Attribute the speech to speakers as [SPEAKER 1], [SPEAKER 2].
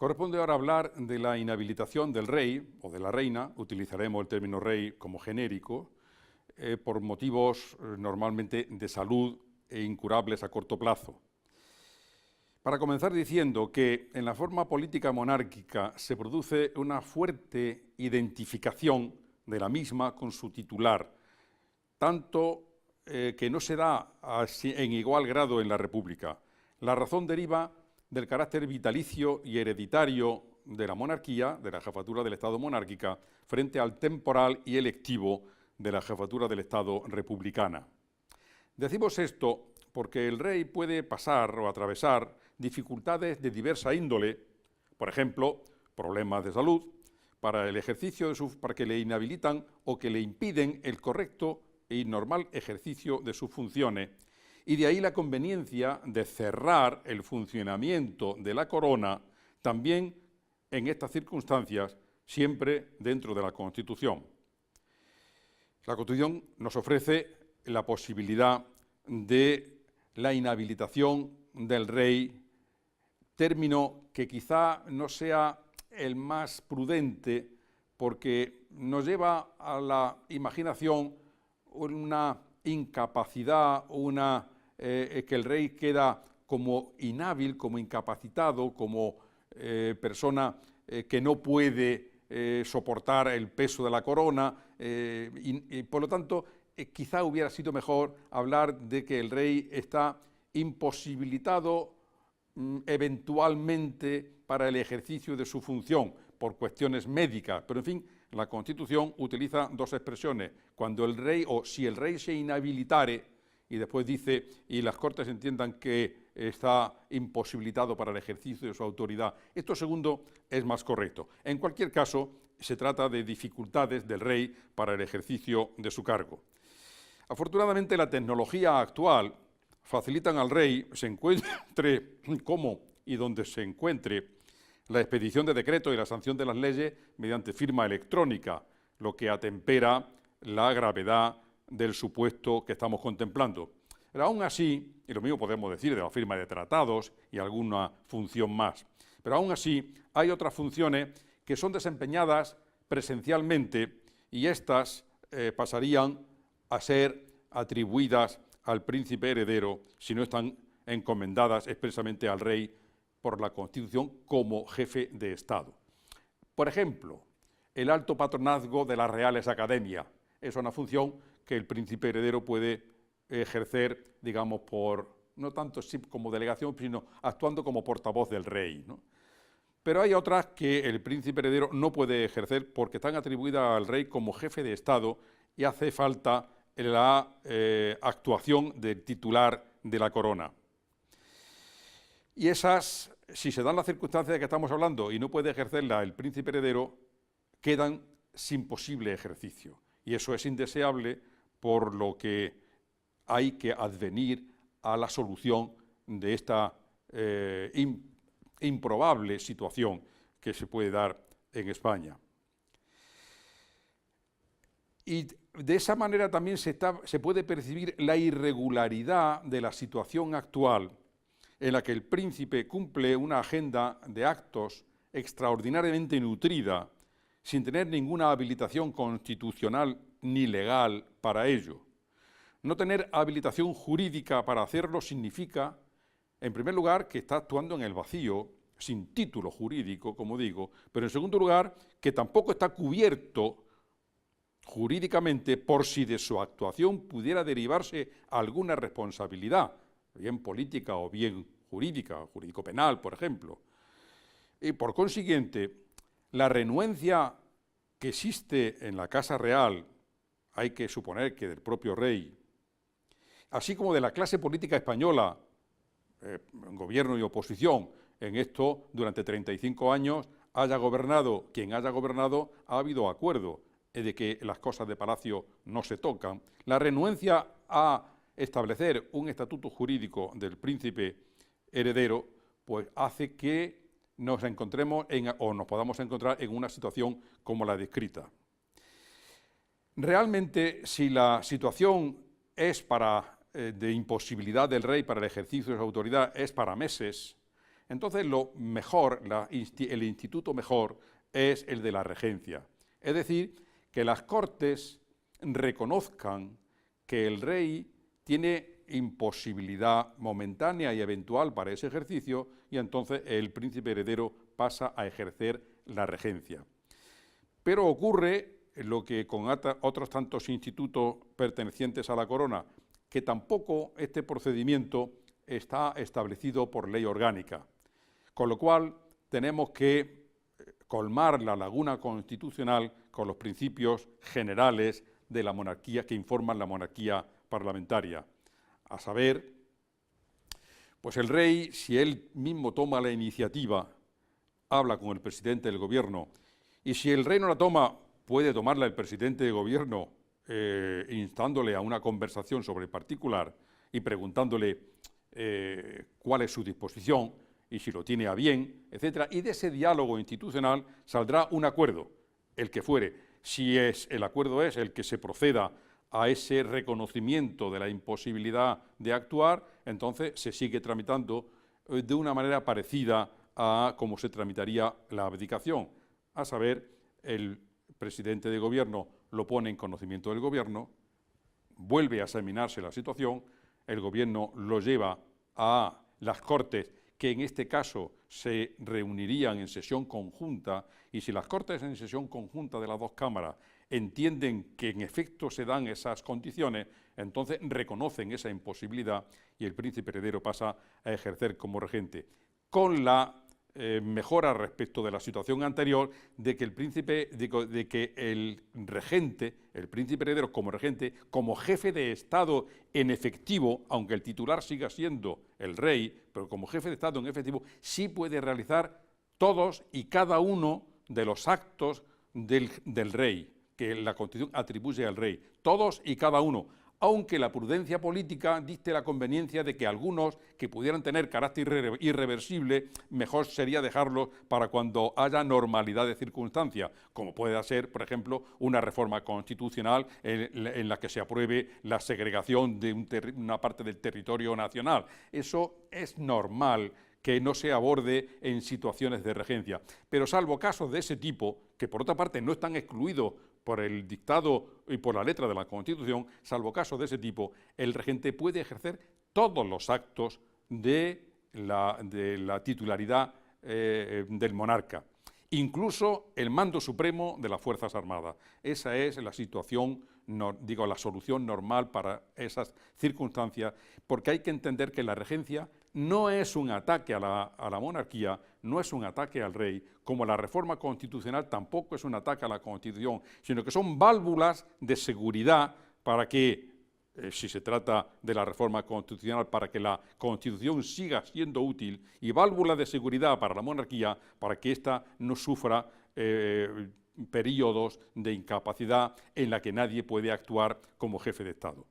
[SPEAKER 1] Corresponde ahora hablar de la inhabilitación del rey o de la reina, utilizaremos el término rey como genérico, por motivos normalmente de salud e incurables a corto plazo. Para comenzar diciendo que en la forma política monárquica se produce una fuerte identificación de la misma con su titular, tanto que no se da en igual grado en la República. La razón deriva del carácter vitalicio y hereditario de la monarquía, de la jefatura del Estado monárquica, frente al temporal y electivo de la jefatura del Estado republicana. Decimos esto porque el rey puede pasar o atravesar dificultades de diversa índole, por ejemplo, problemas de salud, para el ejercicio para que le inhabilitan o que le impiden el correcto y normal ejercicio de sus funciones, y de ahí la conveniencia de cerrar el funcionamiento de la corona también en estas circunstancias, siempre dentro de la Constitución. La Constitución nos ofrece la posibilidad de la inhabilitación del rey, término que quizá no sea el más prudente porque nos lleva a la imaginación una incapacidad, que el rey queda como inhábil, como incapacitado, como persona que no puede soportar el peso de la corona y por lo tanto quizá hubiera sido mejor hablar de que el rey está imposibilitado eventualmente para el ejercicio de su función por cuestiones médicas, pero en fin, la Constitución utiliza dos expresiones, cuando el rey o si el rey se inhabilitare, y después dice, y las Cortes entiendan que está imposibilitado para el ejercicio de su autoridad. Esto segundo es más correcto. En cualquier caso, se trata de dificultades del rey para el ejercicio de su cargo. Afortunadamente, la tecnología actual facilitan al rey, se encuentre como y donde se encuentre, la expedición de decretos y la sanción de las leyes mediante firma electrónica, lo que atempera la gravedad del supuesto que estamos contemplando. Pero aún así, y lo mismo podemos decir de la firma de tratados y alguna función más, pero aún así hay otras funciones que son desempeñadas presencialmente y estas pasarían a ser atribuidas al príncipe heredero si no están encomendadas expresamente al rey por la Constitución como jefe de Estado. Por ejemplo, el alto patronazgo de las Reales Academias es una función que el príncipe heredero puede ejercer, digamos, no tanto como delegación, sino actuando como portavoz del rey, ¿no? Pero hay otras que el príncipe heredero no puede ejercer porque están atribuidas al rey como jefe de Estado y hace falta la actuación del titular de la corona. Y esas, si se dan las circunstancias de que estamos hablando y no puede ejercerla el príncipe heredero, quedan sin posible ejercicio. Y eso es indeseable, por lo que hay que advenir a la solución de esta improbable situación que se puede dar en España. Y de esa manera también se puede percibir la irregularidad de la situación actual en la que el príncipe cumple una agenda de actos extraordinariamente nutrida sin tener ninguna habilitación constitucional ni legal para ello. No tener habilitación jurídica para hacerlo significa, en primer lugar, que está actuando en el vacío, sin título jurídico, como digo, pero en segundo lugar, que tampoco está cubierto jurídicamente por si de su actuación pudiera derivarse alguna responsabilidad, bien política o bien jurídica, jurídico-penal, por ejemplo. Y por consiguiente, la renuencia que existe en la Casa Real, hay que suponer que del propio rey, así como de la clase política española, gobierno y oposición, en esto durante 35 años, haya gobernado quien haya gobernado, ha habido acuerdo de que las cosas de palacio no se tocan. La renuencia a establecer un estatuto jurídico del príncipe heredero, pues hace que nos encontremos o nos podamos encontrar en una situación como la descrita. Realmente, si la situación es de imposibilidad del rey para el ejercicio de su autoridad, es para meses, Entonces, lo mejor, el instituto mejor es el de la regencia. Es decir, que las Cortes reconozcan que el rey tiene imposibilidad momentánea y eventual para ese ejercicio y entonces el príncipe heredero pasa a ejercer la regencia. Pero ocurre lo que con otros tantos institutos pertenecientes a la corona, que tampoco este procedimiento está establecido por ley orgánica, con lo cual tenemos que colmar la laguna constitucional con los principios generales de la monarquía que informan la monarquía parlamentaria, a saber, pues el rey, si él mismo toma la iniciativa, habla con el presidente del gobierno, y si el rey no la toma, puede tomarla el presidente de gobierno instándole a una conversación sobre el particular y preguntándole cuál es su disposición y si lo tiene a bien, etc. Y de ese diálogo institucional saldrá un acuerdo, el que fuere. Si el acuerdo es el que se proceda a ese reconocimiento de la imposibilidad de actuar, entonces se sigue tramitando de una manera parecida a cómo se tramitaría la abdicación, a saber, el presidente de gobierno lo pone en conocimiento del gobierno, vuelve a examinarse la situación, el gobierno lo lleva a las Cortes, que en este caso se reunirían en sesión conjunta, y si las Cortes en sesión conjunta de las dos cámaras entienden que en efecto se dan esas condiciones, entonces reconocen esa imposibilidad y el príncipe heredero pasa a ejercer como regente, con la mejora respecto de la situación anterior de que el regente, el príncipe heredero como regente, como jefe de Estado en efectivo, aunque el titular siga siendo el rey, pero como jefe de Estado en efectivo, sí puede realizar todos y cada uno de los actos del rey, que la Constitución atribuye al rey, todos y cada uno, aunque la prudencia política dicte la conveniencia de que algunos que pudieran tener carácter irreversible, mejor sería dejarlos para cuando haya normalidad de circunstancias, como puede ser, por ejemplo, una reforma constitucional en la que se apruebe la segregación de una parte del territorio nacional. Eso es normal que no se aborde en situaciones de regencia, pero salvo casos de ese tipo, que por otra parte no están excluidos por el dictado y por la letra de la Constitución, salvo casos de ese tipo, el regente puede ejercer todos los actos de la titularidad del monarca, incluso el mando supremo de las Fuerzas Armadas. Esa es la situación, la solución normal para esas circunstancias, porque hay que entender que la regencia no es un ataque a la monarquía, no es un ataque al rey, como la reforma constitucional tampoco es un ataque a la Constitución, sino que son válvulas de seguridad para que, si se trata de la reforma constitucional, para que la Constitución siga siendo útil, y válvulas de seguridad para la monarquía, para que ésta no sufra periodos de incapacidad en la que nadie puede actuar como jefe de Estado.